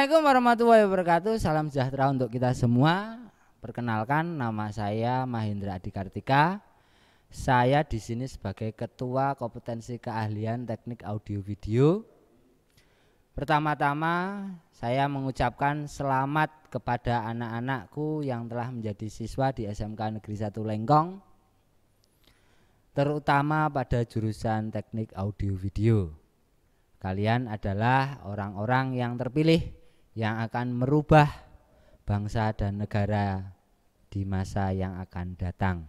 Assalamualaikum warahmatullahi wabarakatuh. Salam sejahtera untuk kita semua. Perkenalkan, nama saya Mahendra Adi Kartika. Saya di sini sebagai Ketua Kompetensi Keahlian Teknik Audio Video. Pertama-tama saya mengucapkan selamat kepada anak-anakku yang telah menjadi siswa di SMK Negeri 1 Lengkong, terutama pada jurusan Teknik Audio Video. Kalian adalah orang-orang yang terpilih yang akan merubah bangsa dan negara di masa yang akan datang.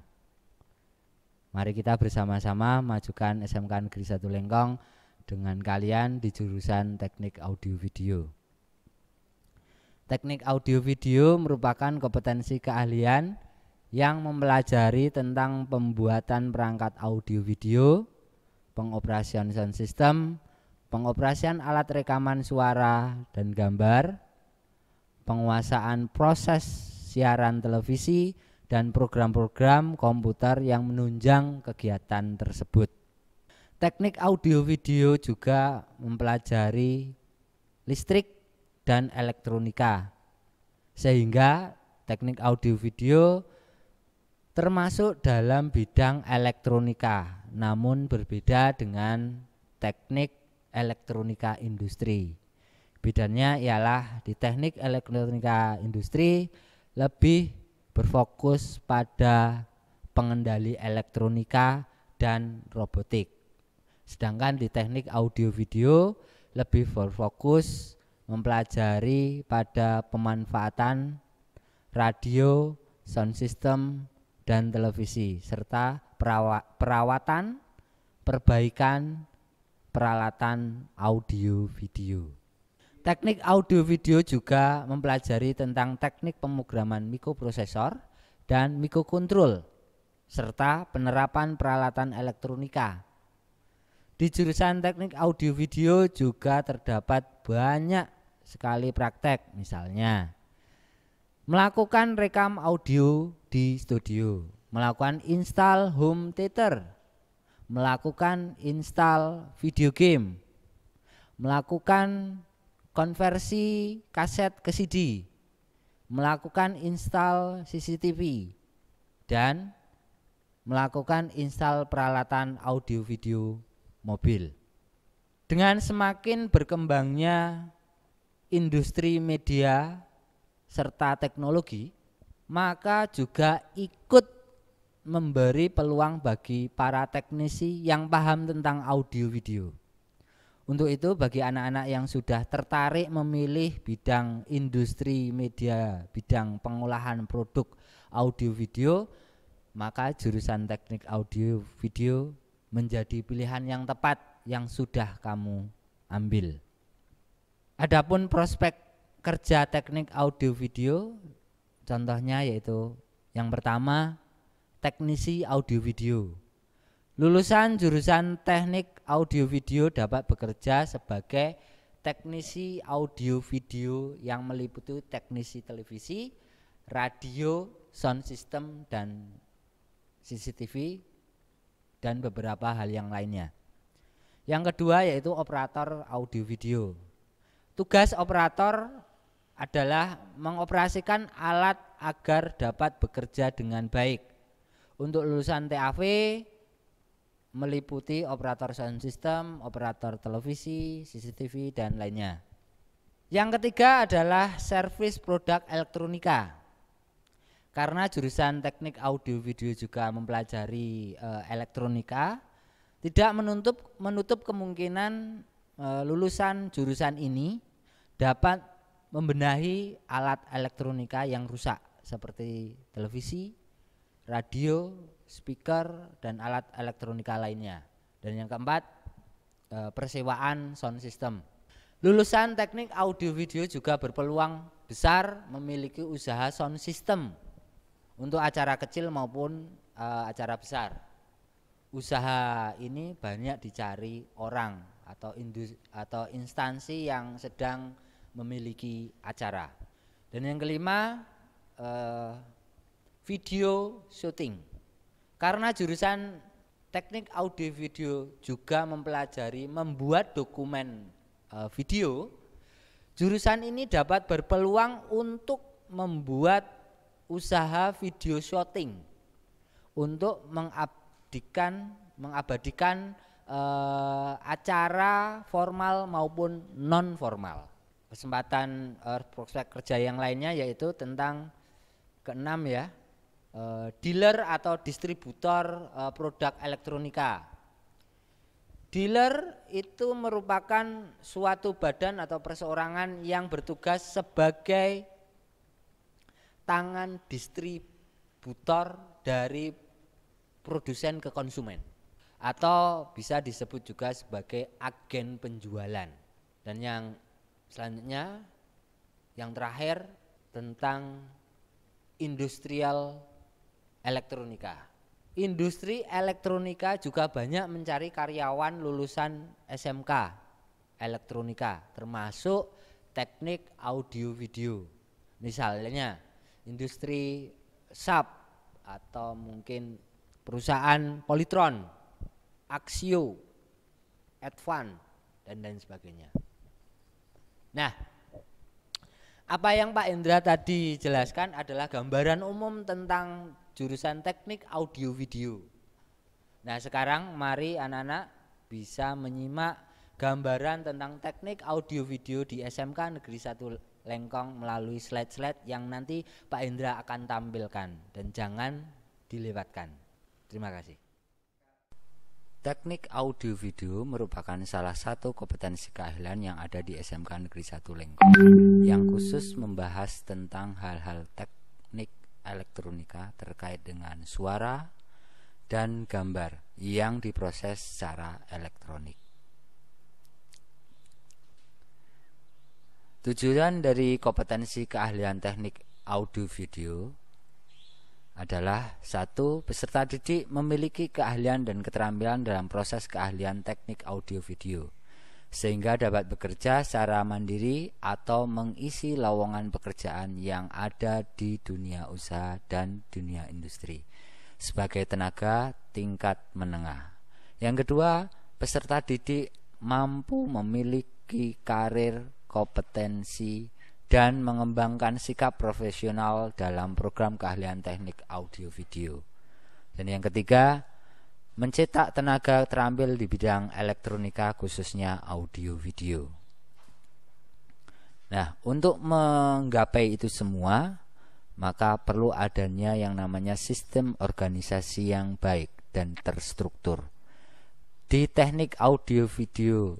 Mari kita bersama-sama majukan SMK Negeri 1 Lengkong dengan kalian di jurusan Teknik Audio Video. Teknik Audio Video merupakan kompetensi keahlian yang mempelajari tentang pembuatan perangkat audio video, pengoperasian sound system, pengoperasian alat rekaman suara dan gambar, penguasaan proses siaran televisi, dan program-program komputer yang menunjang kegiatan tersebut. Teknik audio video juga mempelajari listrik dan elektronika, sehingga teknik audio video termasuk dalam bidang elektronika, namun berbeda dengan teknik elektronika industri. Bedanya ialah di teknik elektronika industri lebih berfokus pada pengendali elektronika dan robotik. Sedangkan di teknik audio video lebih berfokus mempelajari pada pemanfaatan radio, sound system, dan televisi, serta perawatan, perbaikan peralatan audio video. Teknik audio video juga mempelajari tentang teknik pemrograman mikroprosesor dan mikrokontrol serta penerapan peralatan elektronika. Di jurusan teknik audio video juga terdapat banyak sekali praktek, misalnya melakukan rekam audio di studio, melakukan install home theater, melakukan install video game, melakukan konversi kaset ke CD, melakukan install CCTV, dan melakukan install peralatan audio video mobil. Dengan semakin berkembangnya industri media serta teknologi, maka juga ikut memberi peluang bagi para teknisi yang paham tentang audio video. Untuk itu, bagi anak-anak yang sudah tertarik memilih bidang industri media, bidang pengolahan produk audio video, maka jurusan teknik audio video menjadi pilihan yang tepat yang sudah kamu ambil. Adapun prospek kerja teknik audio video, contohnya yaitu yang pertama, teknisi audio video. Lulusan jurusan teknik audio video dapat bekerja sebagai teknisi audio video yang meliputi teknisi televisi, radio, sound system, dan CCTV, dan beberapa hal yang lainnya. Yang kedua yaitu operator audio video. Tugas operator adalah mengoperasikan alat agar dapat bekerja dengan baik. Untuk lulusan TAV meliputi operator sound system, operator televisi, CCTV, dan lainnya. Yang ketiga adalah servis produk elektronika. Karena jurusan teknik audio video juga mempelajari elektronika, tidak menutup kemungkinan lulusan jurusan ini dapat membenahi alat elektronika yang rusak seperti televisi, radio, speaker, dan alat elektronika lainnya. Dan yang keempat, persewaan sound system. Lulusan teknik audio video juga berpeluang besar memiliki usaha sound system untuk acara kecil maupun acara besar. Usaha ini banyak dicari orang atau instansi yang sedang memiliki acara. Dan yang kelima, video shooting. Karena jurusan teknik audio video juga mempelajari membuat dokumen video, Jurusan ini dapat berpeluang untuk membuat usaha video shooting untuk mengabadikan acara formal maupun non formal. Kesempatan prospek kerja yang lainnya yaitu tentang keenam ya, dealer atau distributor produk elektronika. Dealer itu merupakan suatu badan atau perseorangan yang bertugas sebagai tangan distributor dari produsen ke konsumen, atau bisa disebut juga sebagai agen penjualan. Dan yang selanjutnya, yang terakhir tentang industrial elektronika. Industri elektronika juga banyak mencari karyawan lulusan SMK elektronika, termasuk teknik audio video. Misalnya industri SAP atau mungkin perusahaan Polytron, Axio, Advan, dan lain sebagainya. Nah, apa yang Pak Indra tadi jelaskan adalah gambaran umum tentang jurusan teknik audio video. Nah, sekarang mari anak-anak bisa menyimak gambaran tentang teknik audio video di SMK Negeri 1 Lengkong melalui slide-slide yang nanti Pak Indra akan tampilkan, dan jangan dilewatkan. Terima kasih. Teknik audio video merupakan salah satu kompetensi keahlian yang ada di SMK Negeri 1 Lengkong yang khusus membahas tentang hal-hal teknik elektronika terkait dengan suara dan gambar yang diproses secara elektronik. Tujuan dari kompetensi keahlian teknik audio video adalah: 1. Peserta didik memiliki keahlian dan keterampilan dalam proses keahlian teknik audio video, sehingga dapat bekerja secara mandiri atau mengisi lowongan pekerjaan yang ada di dunia usaha dan dunia industri sebagai tenaga tingkat menengah. Yang kedua, peserta didik mampu memiliki karir, kompetensi, dan mengembangkan sikap profesional dalam program keahlian teknik audio video. Dan yang ketiga, mencetak tenaga terampil di bidang elektronika khususnya audio video. Nah, untuk menggapai itu semua, maka perlu adanya yang namanya sistem organisasi yang baik dan terstruktur. Di teknik audio video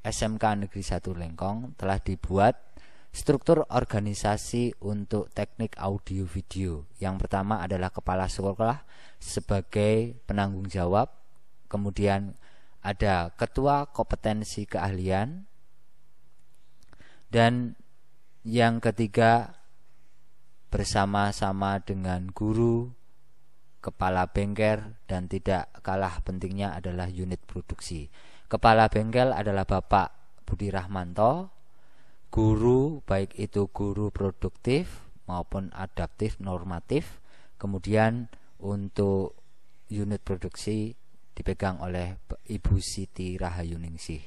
SMK Negeri 1 Lengkong telah dibuat struktur organisasi untuk teknik audio video. Yang pertama adalah kepala sekolah sebagai penanggung jawab, kemudian ada ketua kompetensi keahlian, dan yang ketiga bersama-sama dengan guru, kepala bengkel, dan tidak kalah pentingnya adalah unit produksi. Kepala bengkel adalah Bapak Budi Rahmanto, guru baik itu guru produktif maupun adaptif normatif, kemudian untuk unit produksi dipegang oleh Ibu Siti Rahayuningsih.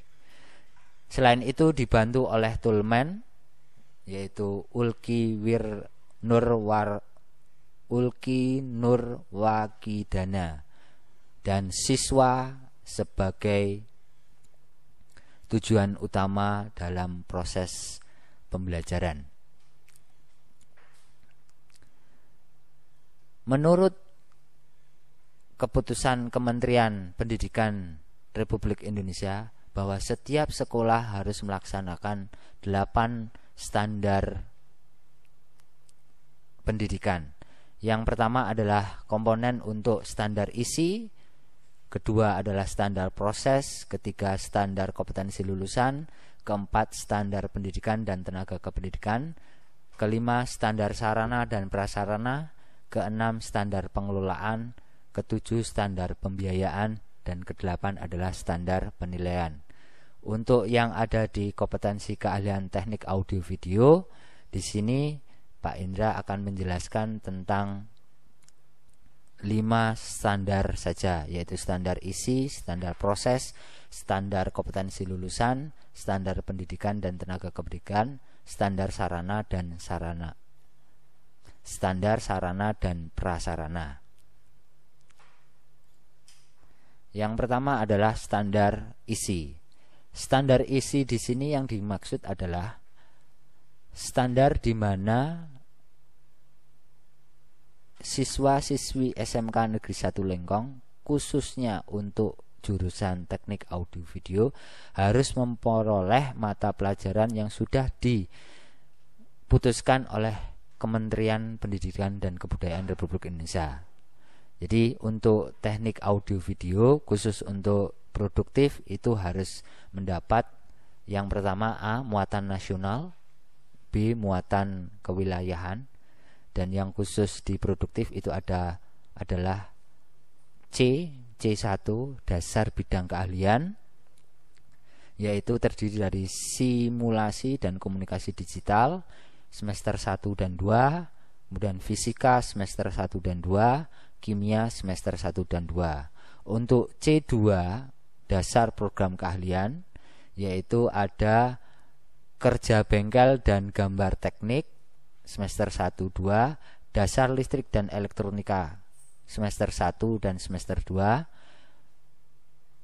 Selain itu dibantu oleh Tulmen yaitu Ulki Nurwakidana, dan siswa sebagai tujuan utama dalam proses pembelajaran. Menurut keputusan Kementerian Pendidikan Republik Indonesia bahwa setiap sekolah harus melaksanakan 8 standar pendidikan. Yang pertama adalah komponen untuk standar isi, kedua adalah standar proses, ketiga standar kompetensi lulusan, keempat standar pendidikan dan tenaga kependidikan, kelima standar sarana dan prasarana, keenam standar pengelolaan, ketujuh standar pembiayaan, dan kedelapan adalah standar penilaian. Untuk yang ada di kompetensi keahlian teknik audio video, di sini Pak Indra akan menjelaskan tentang 5 standar saja, yaitu standar isi, standar proses, standar kompetensi lulusan, standar pendidikan dan tenaga kependidikan, standar sarana dan prasarana. Yang pertama adalah standar isi. Standar isi di sini yang dimaksud adalah standar di mana siswa-siswi SMK Negeri 1 Lengkong khususnya untuk jurusan teknik audio video harus memperoleh mata pelajaran yang sudah diputuskan oleh Kementerian Pendidikan dan Kebudayaan Republik Indonesia. Jadi untuk teknik audio video khusus untuk produktif itu harus mendapat yang pertama A. muatan nasional, B. muatan kewilayahan, dan yang khusus di produktif itu adalah C1 dasar bidang keahlian, yaitu terdiri dari simulasi dan komunikasi digital semester 1 dan 2, kemudian fisika semester 1 dan 2, kimia semester 1 dan 2. Untuk C2 dasar program keahlian, yaitu ada kerja bengkel dan gambar teknik semester 1 2, dasar listrik dan elektronika semester 1 dan semester 2,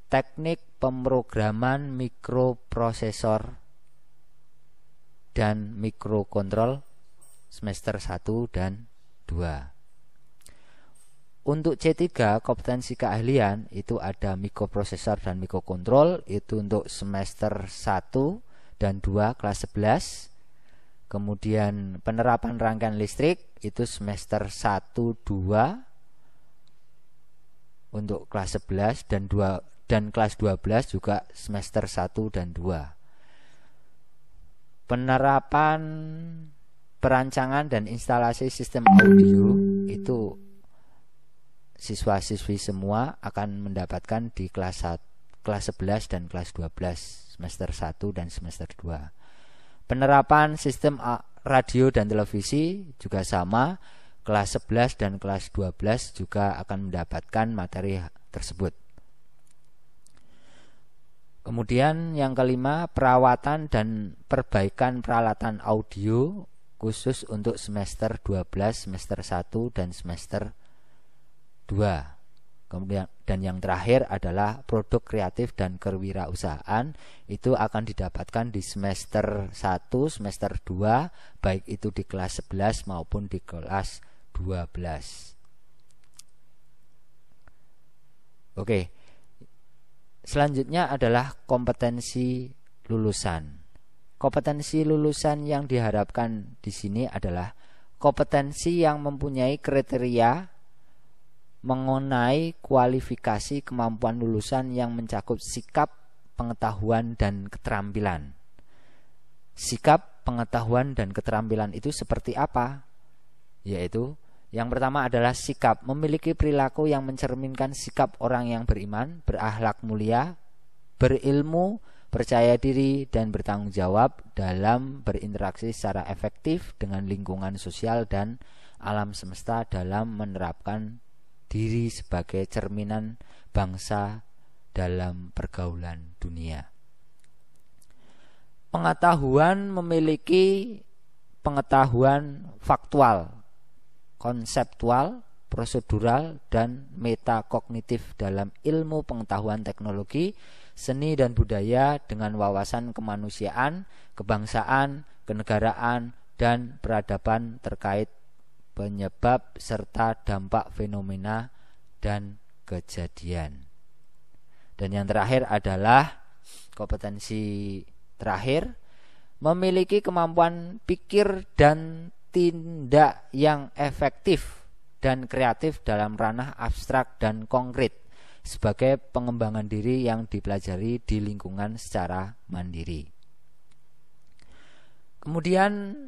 teknik pemrograman mikroprosesor dan mikrokontrol semester 1 dan 2. Untuk C3 kompetensi keahlian itu ada mikroprosesor dan mikrokontrol, itu untuk semester 1 dan 2 kelas 11. Kemudian penerapan rangkaian listrik itu semester 1 2 untuk kelas 11 dan kelas 12 juga semester 1 dan 2. Penerapan perancangan dan instalasi sistem audio itu siswa-siswi semua akan mendapatkan di kelas 11 dan kelas 12 semester 1 dan semester 2. Penerapan sistem radio dan televisi juga sama, kelas 11 dan kelas 12 juga akan mendapatkan materi tersebut. Kemudian yang kelima, perawatan dan perbaikan peralatan audio khusus untuk semester 12, semester 1 dan semester 2. Kemudian dan yang terakhir adalah produk kreatif dan kewirausahaan, itu akan didapatkan di semester 1, semester 2, baik itu di kelas 11 maupun di kelas 12. Oke. Selanjutnya adalah kompetensi lulusan. Kompetensi lulusan yang diharapkan di sini adalah kompetensi yang mempunyai kriteria mengenai kualifikasi kemampuan lulusan yang mencakup sikap, pengetahuan, dan keterampilan. Sikap, pengetahuan, dan keterampilan itu seperti apa? Yaitu yang pertama adalah sikap, memiliki perilaku yang mencerminkan sikap orang yang beriman, berakhlak mulia, berilmu, percaya diri, dan bertanggung jawab dalam berinteraksi secara efektif dengan lingkungan sosial dan alam semesta dalam menerapkan diri sebagai cerminan bangsa dalam pergaulan dunia. Pengetahuan memiliki pengetahuan faktual, konseptual, prosedural, dan metakognitif dalam ilmu pengetahuan teknologi, seni dan budaya dengan wawasan kemanusiaan, kebangsaan, kenegaraan, dan peradaban terkait penyebab serta dampak fenomena dan kejadian. Dan yang terakhir adalah kompetensi terakhir, memiliki kemampuan pikir dan tindak yang efektif dan kreatif dalam ranah abstrak dan konkret sebagai pengembangan diri yang dipelajari di lingkungan secara mandiri. Kemudian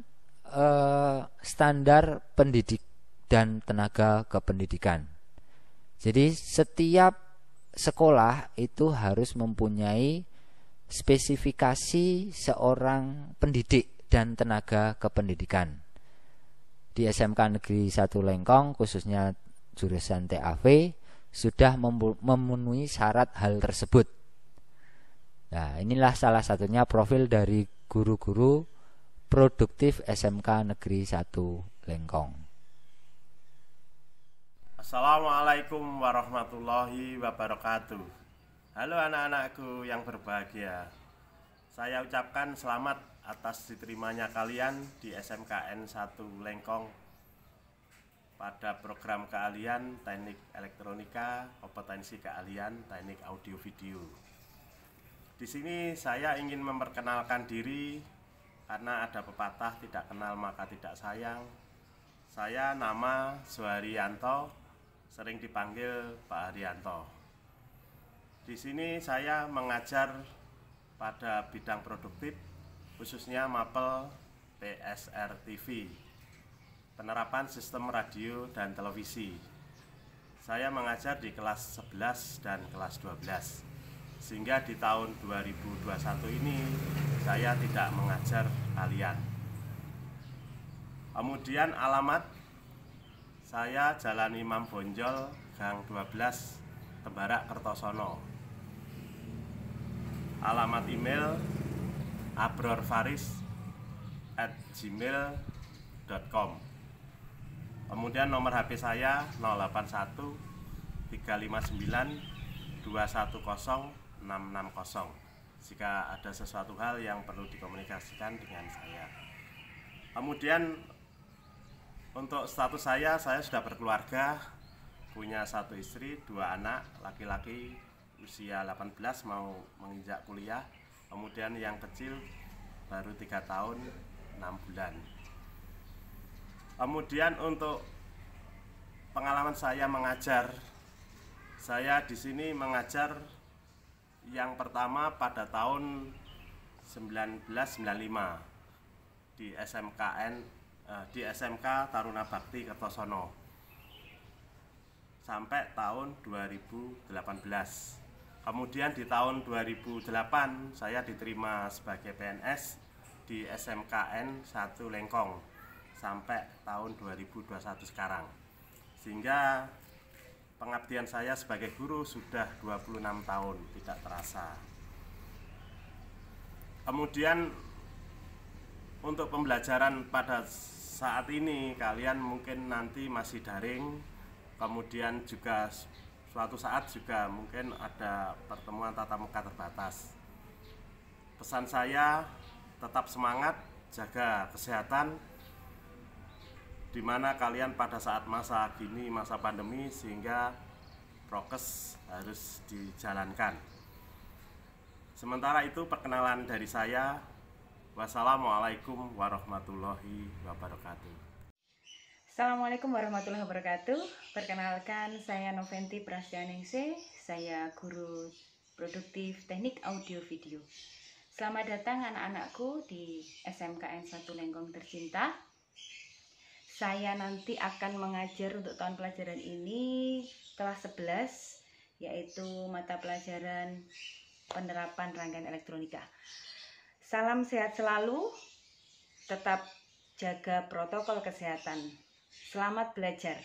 standar pendidik dan tenaga kependidikan. Jadi setiap sekolah itu harus mempunyai spesifikasi seorang pendidik dan tenaga kependidikan. Di SMK Negeri 1 Lengkong khususnya jurusan TAV sudah memenuhi syarat hal tersebut. Nah, inilah salah satunya profil dari guru-guru produktif SMK Negeri 1 Lengkong. Assalamualaikum warahmatullahi wabarakatuh. Halo anak-anakku yang berbahagia. Saya ucapkan selamat atas diterimanya kalian di SMKN 1 Lengkong pada program keahlian Teknik Elektronika, kompetensi keahlian Teknik Audio Video. Di sini saya ingin memperkenalkan diri karena ada pepatah tidak kenal maka tidak sayang. Saya nama Suharyanto, sering dipanggil Pak Haryanto. Di sini saya mengajar pada bidang produktif, khususnya mapel PSR TV, penerapan sistem radio dan televisi. Saya mengajar di kelas 11 dan kelas 12, sehingga di tahun 2021 ini saya tidak mengajar kalian. Kemudian alamat saya Jalan Imam Bonjol, Gang 12, Tembara, Kertosono. Alamat email abrorfaris@gmail.com. Kemudian nomor HP saya 081 359 210 660 jika ada sesuatu hal yang perlu dikomunikasikan dengan saya. Kemudian untuk status saya sudah berkeluarga, punya 1 istri, 2 anak, laki-laki usia 18 mau menginjak kuliah, kemudian yang kecil baru 3 tahun 6 bulan. Kemudian untuk pengalaman saya mengajar, saya di sini mengajar yang pertama pada tahun 1995 di SMK Taruna Bakti Kertosono sampai tahun 2018. Kemudian di tahun 2008 saya diterima sebagai PNS di SMKN 1 Lengkong sampai tahun 2021 sekarang. Sehingga pengabdian saya sebagai guru sudah 26 tahun, tidak terasa. Kemudian untuk pembelajaran pada saat ini kalian mungkin nanti masih daring, kemudian juga suatu saat juga mungkin ada pertemuan tatap muka terbatas. Pesan saya tetap semangat, jaga kesehatan, di mana kalian pada saat masa gini, masa pandemi, sehingga prokes harus dijalankan. Sementara itu perkenalan dari saya. Wassalamualaikum warahmatullahi wabarakatuh. Assalamualaikum warahmatullahi wabarakatuh. Perkenalkan, saya Noventi Prasetyaningsih, saya guru produktif teknik audio video. Selamat datang anak-anakku di SMKN 1 Lengkong tercinta. Saya nanti akan mengajar untuk tahun pelajaran ini kelas 11, yaitu mata pelajaran penerapan rangkaian elektronika. Salam sehat selalu, tetap jaga protokol kesehatan. Selamat belajar.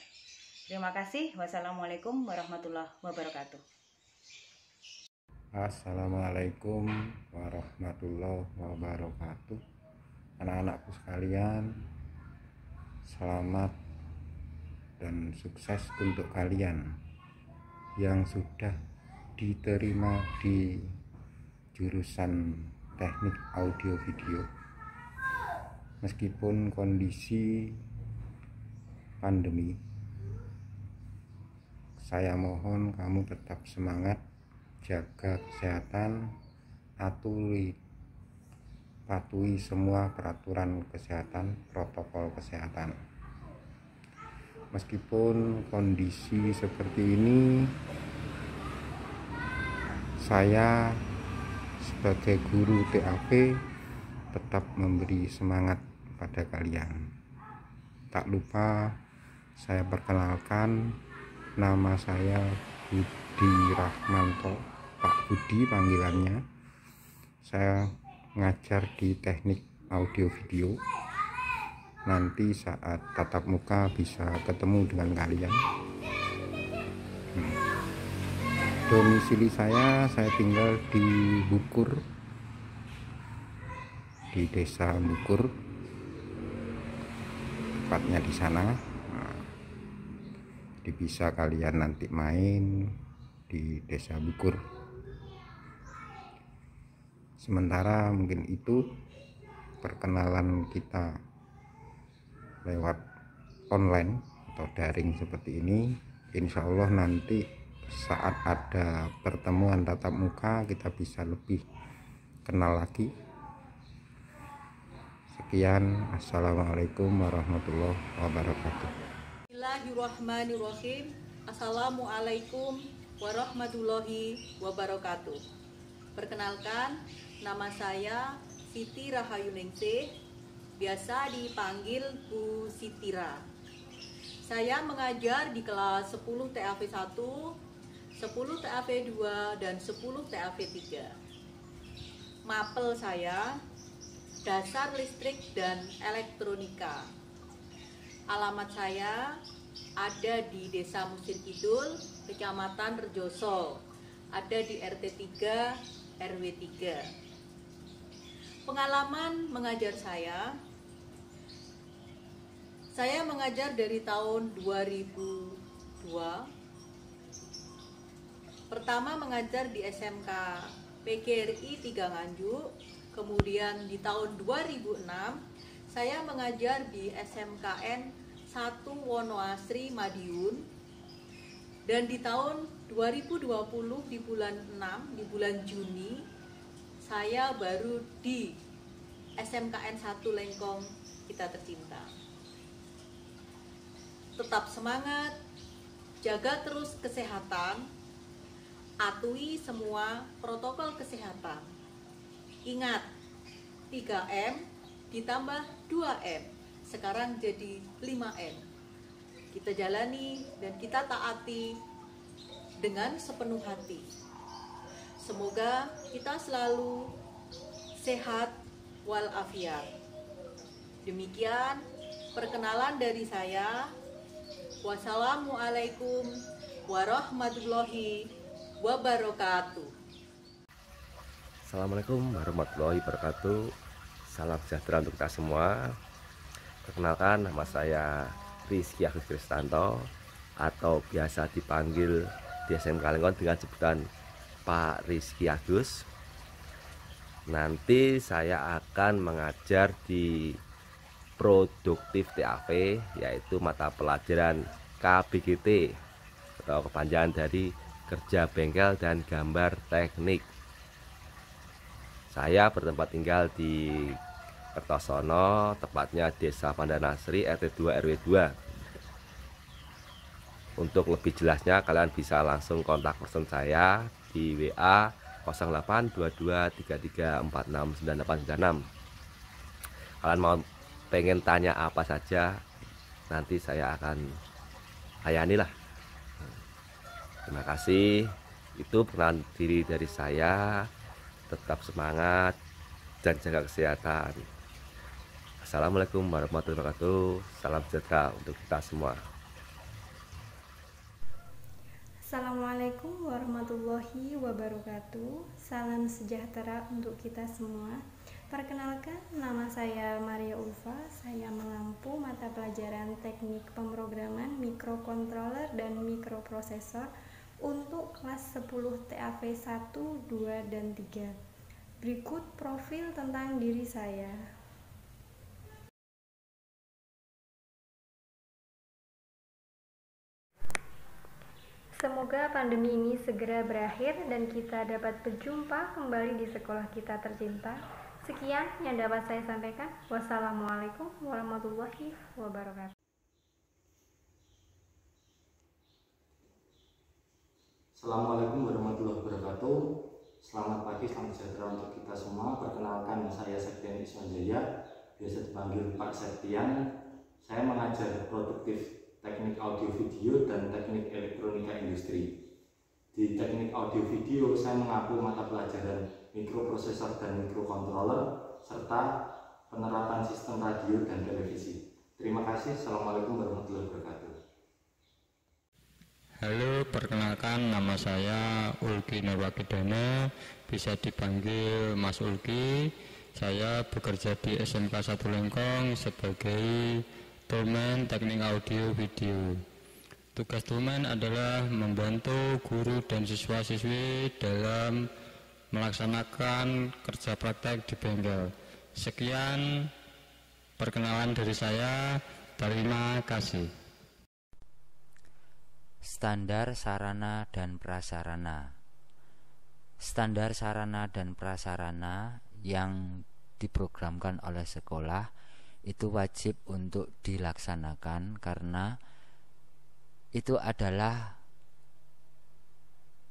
Terima kasih. Wassalamualaikum warahmatullahi wabarakatuh. Assalamualaikum warahmatullahi wabarakatuh. Anak-anakku sekalian, selamat dan sukses untuk kalian yang sudah diterima di jurusan teknik audio video. Meskipun kondisi pandemi, saya mohon kamu tetap semangat, jaga kesehatan, patuhi semua peraturan kesehatan, protokol kesehatan. Meskipun kondisi seperti ini, saya sebagai guru TAP tetap memberi semangat pada kalian. Tak lupa saya perkenalkan, nama saya Budi Rahmanto, Pak Budi panggilannya. Saya ngajar di teknik audio video. Nanti saat tatap muka bisa ketemu dengan kalian. Domisili saya tinggal di Bukur, di desa Bukur, tepatnya di sana. Nah, jadi bisa kalian nanti main di desa Bukur. Sementara mungkin itu perkenalan kita lewat online atau daring seperti ini. Insya Allah nanti saat ada pertemuan tatap muka kita bisa lebih kenal lagi. Sekian, assalamualaikum warahmatullahi wabarakatuh. Bismillahirrahmanirrahim. Assalamualaikum warahmatullahi wabarakatuh. Perkenalkan, nama saya Siti Rahayuningsih, biasa dipanggil Bu Sitira. Saya mengajar di kelas 10 TAP 1, 10 TAP 2, dan 10 TAP 3. Mapel saya dasar listrik dan elektronika. Alamat saya ada di Desa Musir Kidul, Kecamatan Rejoso, ada di RT 3 RW 3. Pengalaman mengajar saya mengajar dari tahun 2002. Pertama mengajar di SMK PGRI 3 Nganjuk, kemudian di tahun 2006 saya mengajar di SMKN 1 Wonoasri Madiun, dan di tahun 2020 di bulan 6, di bulan Juni, saya baru di SMKN 1 Lengkong Kita Tercinta. Tetap semangat, jaga terus kesehatan, atuhi semua protokol kesehatan. Ingat, 3M ditambah 2M, sekarang jadi 5M. Kita jalani dan kita taati dengan sepenuh hati. Semoga kita selalu sehat walafiat. Demikian perkenalan dari saya. Wassalamualaikum warahmatullahi wabarakatuh. Assalamualaikum warahmatullahi wabarakatuh. Salam sejahtera untuk kita semua. Perkenalkan, nama saya Rizky Agus Kristanto, atau biasa dipanggil di SMK Lengkong dengan sebutan Pak Rizky Agus. Nanti saya akan mengajar di produktif TAP, yaitu mata pelajaran KBGT atau kepanjangan dari kerja bengkel dan gambar teknik. Saya bertempat tinggal di Kertosono, tepatnya Desa Pandanasri, RT 2 RW 2. Untuk lebih jelasnya kalian bisa langsung kontak person saya di WA 082233469896. Kalian mau pengen tanya apa saja, nanti saya akan layani lah. Terima kasih. Itu perkenalan diri dari saya. Tetap semangat dan jaga kesehatan. Assalamualaikum warahmatullahi wabarakatuh. Salam sejahtera untuk kita semua. Assalamualaikum warahmatullahi wabarakatuh. Salam sejahtera untuk kita semua. Perkenalkan, nama saya Maria Ulfa. Saya mengampu mata pelajaran teknik pemrograman mikrokontroler dan mikroprosesor untuk kelas 10 TAP 1, 2, dan 3. Berikut profil tentang diri saya. Semoga pandemi ini segera berakhir dan kita dapat berjumpa kembali di sekolah kita tercinta. Sekian yang dapat saya sampaikan. Wassalamualaikum warahmatullahi wabarakatuh. Assalamualaikum warahmatullahi wabarakatuh. Selamat pagi, selamat sejahtera untuk kita semua. Perkenalkan, saya Septian Iswanjaya, biasa dipanggil Pak Septian. Saya mengajar produktif teknik audio video dan teknik elektronika industri. Di teknik audio video, saya mengampu mata pelajaran mikroprosesor dan mikrokontroler, serta penerapan sistem radio dan televisi. Terima kasih. Assalamualaikum warahmatullahi wabarakatuh. Halo, perkenalkan nama saya Ulki Nurwakidana, bisa dipanggil Mas Ulki. Saya bekerja di SMK 1 Lengkong sebagai Toolman Teknik Audio Video. Tugas Toolman adalah membantu guru dan siswa-siswi dalam melaksanakan kerja praktek di bengkel. Sekian perkenalan dari saya, terima kasih. Standar sarana dan prasarana. Standar sarana dan prasarana yang diprogramkan oleh sekolah itu wajib untuk dilaksanakan karena itu adalah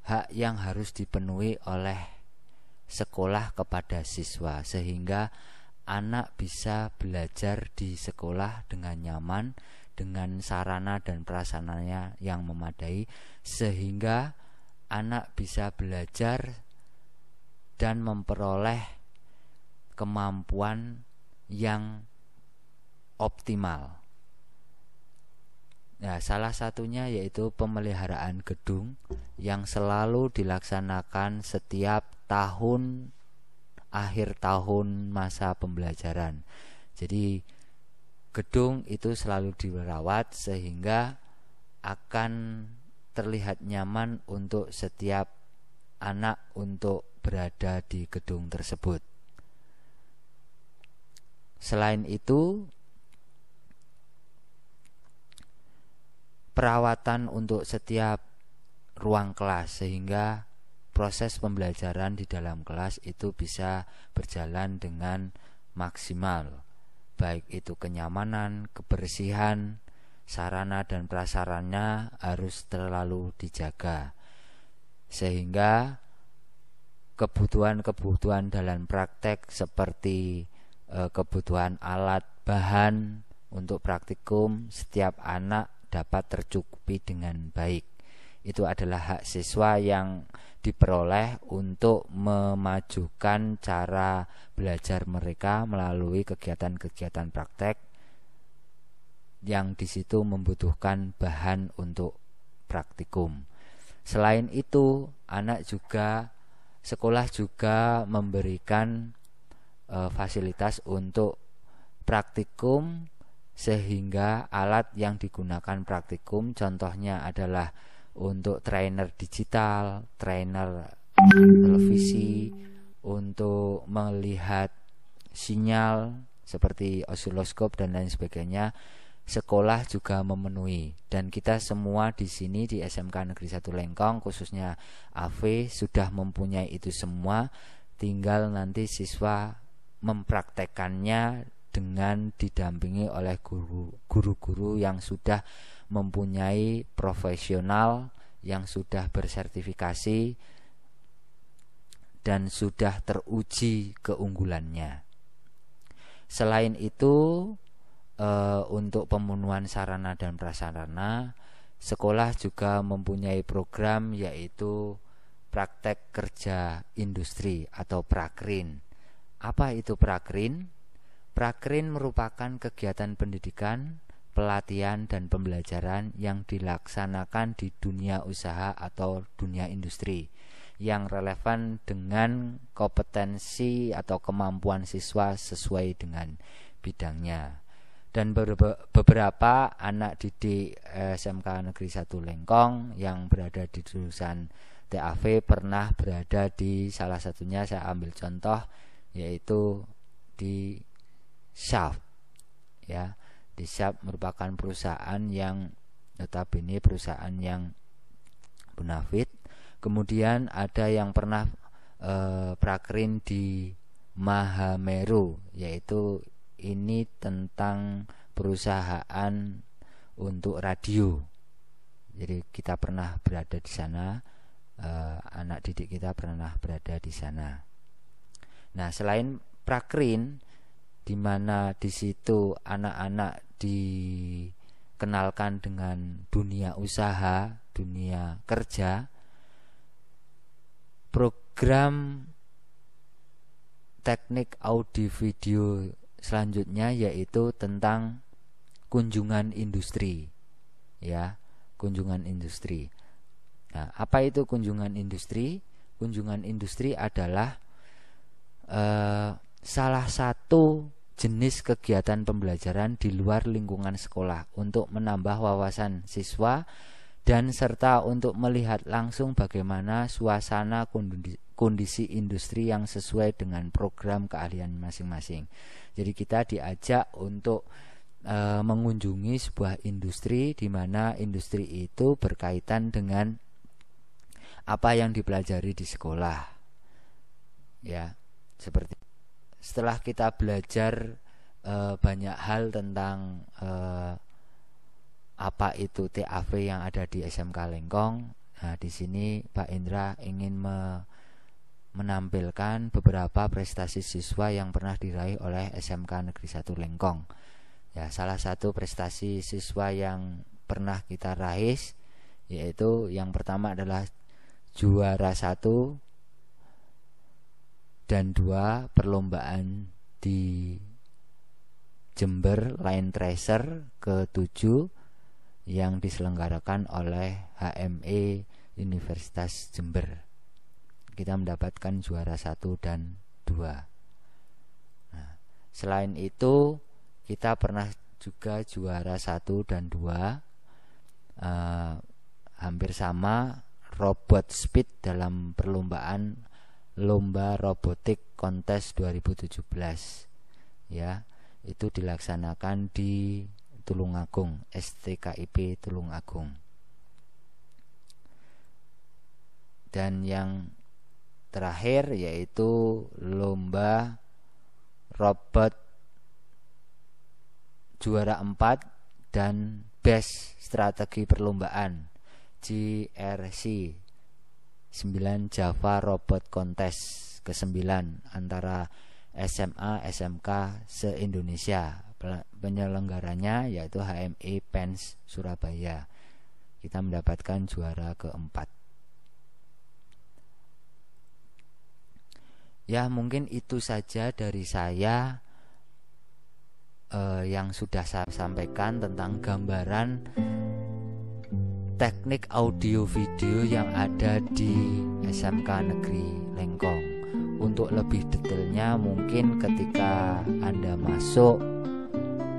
hak yang harus dipenuhi oleh sekolah kepada siswa, sehingga anak bisa belajar di sekolah dengan nyaman, dengan sarana dan prasarananya yang memadai, sehingga anak bisa belajar dan memperoleh kemampuan yang optimal. Nah, salah satunya yaitu pemeliharaan gedung yang selalu dilaksanakan setiap tahun akhir tahun masa pembelajaran. Jadi gedung itu selalu dirawat sehingga akan terlihat nyaman untuk setiap anak untuk berada di gedung tersebut. Selain itu, perawatan untuk setiap ruang kelas sehingga proses pembelajaran di dalam kelas itu bisa berjalan dengan maksimal. Baik itu kenyamanan, kebersihan, sarana dan prasarannya harus terlalu dijaga, sehingga kebutuhan-kebutuhan dalam praktek seperti kebutuhan alat bahan untuk praktikum setiap anak dapat tercukupi dengan baik. Itu adalah hak siswa yang diperoleh untuk memajukan cara belajar mereka melalui kegiatan-kegiatan praktek yang di situ membutuhkan bahan untuk praktikum. Selain itu, sekolah juga memberikan fasilitas untuk praktikum, sehingga alat yang digunakan praktikum contohnya adalah untuk trainer digital, trainer televisi, untuk melihat sinyal seperti osiloskop dan lain sebagainya. Sekolah juga memenuhi, dan kita semua di sini di SMK Negeri 1 Lengkong khususnya AV sudah mempunyai itu semua. Tinggal nanti siswa mempraktekannya dengan didampingi oleh guru-guru yang sudah mempunyai profesional, yang sudah bersertifikasi dan sudah teruji keunggulannya. Selain itu, untuk pemenuhan sarana dan prasarana, sekolah juga mempunyai program yaitu praktek kerja industri atau prakrin. Apa itu prakrin? Prakrin merupakan kegiatan pendidikan, pelatihan dan pembelajaran yang dilaksanakan di dunia usaha atau dunia industri yang relevan dengan kompetensi atau kemampuan siswa sesuai dengan bidangnya. Dan beberapa anak didik SMK Negeri 1 Lengkong yang berada di jurusan TAV pernah berada di salah satunya, saya ambil contoh, yaitu di Syaf, ya. Di Syaf merupakan perusahaan yang notabene perusahaan yang bonafit. Kemudian ada yang pernah prakrin di Mahameru, yaitu ini tentang perusahaan untuk radio. Jadi kita pernah berada di sana, anak didik kita pernah berada di sana. Nah, selain prakrin, di mana di situ anak-anak dikenalkan dengan dunia usaha, dunia kerja, program teknik audio video selanjutnya yaitu tentang kunjungan industri, ya. kunjungan industri. Nah, apa itu kunjungan industri? Kunjungan industri adalah salah satu jenis kegiatan pembelajaran di luar lingkungan sekolah untuk menambah wawasan siswa dan serta untuk melihat langsung bagaimana suasana kondisi industri yang sesuai dengan program keahlian masing-masing. Jadi kita diajak untuk mengunjungi sebuah industri di mana industri itu berkaitan dengan apa yang dipelajari di sekolah. Ya, seperti setelah kita belajar banyak hal tentang apa itu TAV yang ada di SMK Lengkong. Nah, di sini Pak Indra ingin menampilkan beberapa prestasi siswa yang pernah diraih oleh SMK Negeri 1 Lengkong. Ya, salah satu prestasi siswa yang pernah kita raih yaitu yang pertama adalah juara 1 dan 2 perlombaan di Jember Line Tracer ke-7 yang diselenggarakan oleh HME Universitas Jember. Kita mendapatkan juara 1 dan 2. Nah, selain itu kita pernah juga juara 1 dan 2 hampir sama robot speed dalam perlombaan lomba robotik kontes 2017. Ya, itu dilaksanakan di Tulungagung, STKIP Tulungagung. Dan yang terakhir yaitu lomba robot juara 4 dan best strategi perlombaan GRC 9 Java Robot Contest ke-9 antara SMA SMK se-Indonesia. Penyelenggaranya yaitu HME PENS Surabaya. Kita mendapatkan juara ke-4. Ya, mungkin itu saja dari saya yang sudah saya sampaikan tentang gambaran teknik audio video yang ada di SMK Negeri Lengkong. Untuk lebih detailnya mungkin ketika Anda masuk,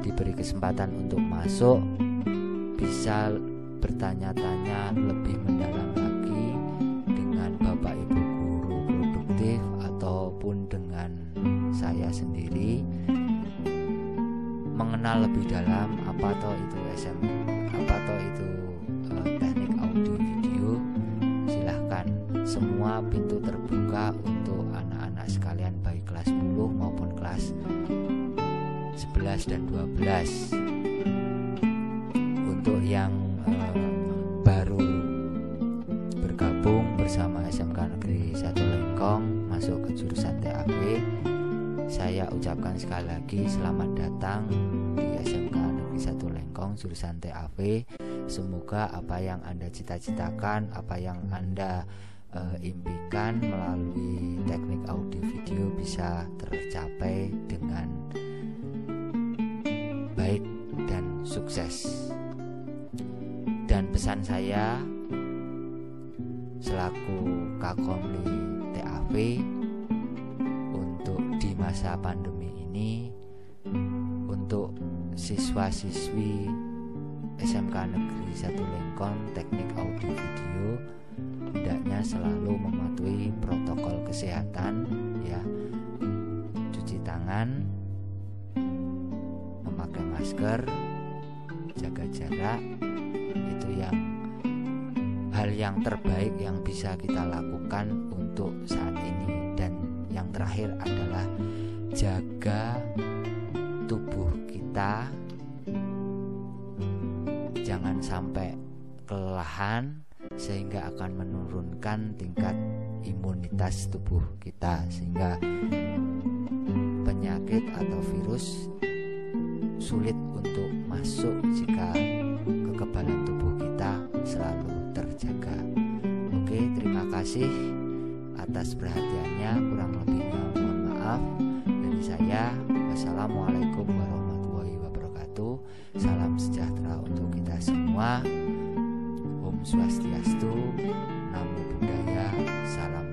diberi kesempatan untuk masuk, bisa bertanya-tanya lebih mendalam lagi dengan Bapak Ibu guru produktif ataupun dengan saya sendiri, mengenal lebih dalam apa toh itu apa toh itu teknik audio video. Silahkan, semua pintu terbuka untuk anak-anak sekalian baik kelas 10 maupun kelas 11 dan 12. Untuk yang baru bergabung bersama SMK Negeri 1 Lengkong masuk ke jurusan TAV, saya ucapkan sekali lagi selamat datang di SMK Negeri 1 Lengkong jurusan TAV. Semoga apa yang Anda cita-citakan, apa yang Anda impikan melalui teknik audio video bisa tercapai dengan baik dan sukses. Dan pesan saya selaku Kakomli TAV untuk di masa pandemi ini, untuk siswa-siswi SMK Negeri 1 Lengkong teknik audio video hendaknya selalu mematuhi protokol kesehatan, ya, cuci tangan, memakai masker, jaga jarak. Itu yang hal yang terbaik yang bisa kita lakukan untuk saat ini. Dan yang terakhir adalah jaga tubuh kita, jangan sampai kelelahan sehingga akan menurunkan tingkat imunitas tubuh kita, sehingga penyakit atau virus sulit untuk masuk jika kekebalan tubuh kita selalu terjaga. Oke, terima kasih atas perhatiannya. Kurang lebihnya mohon maaf dari saya. Wassalamualaikum warahmatullahi wabarakatuh. Salam sejahtera untuk kita semua. Swastiastu, Namo Buddhaya, Salam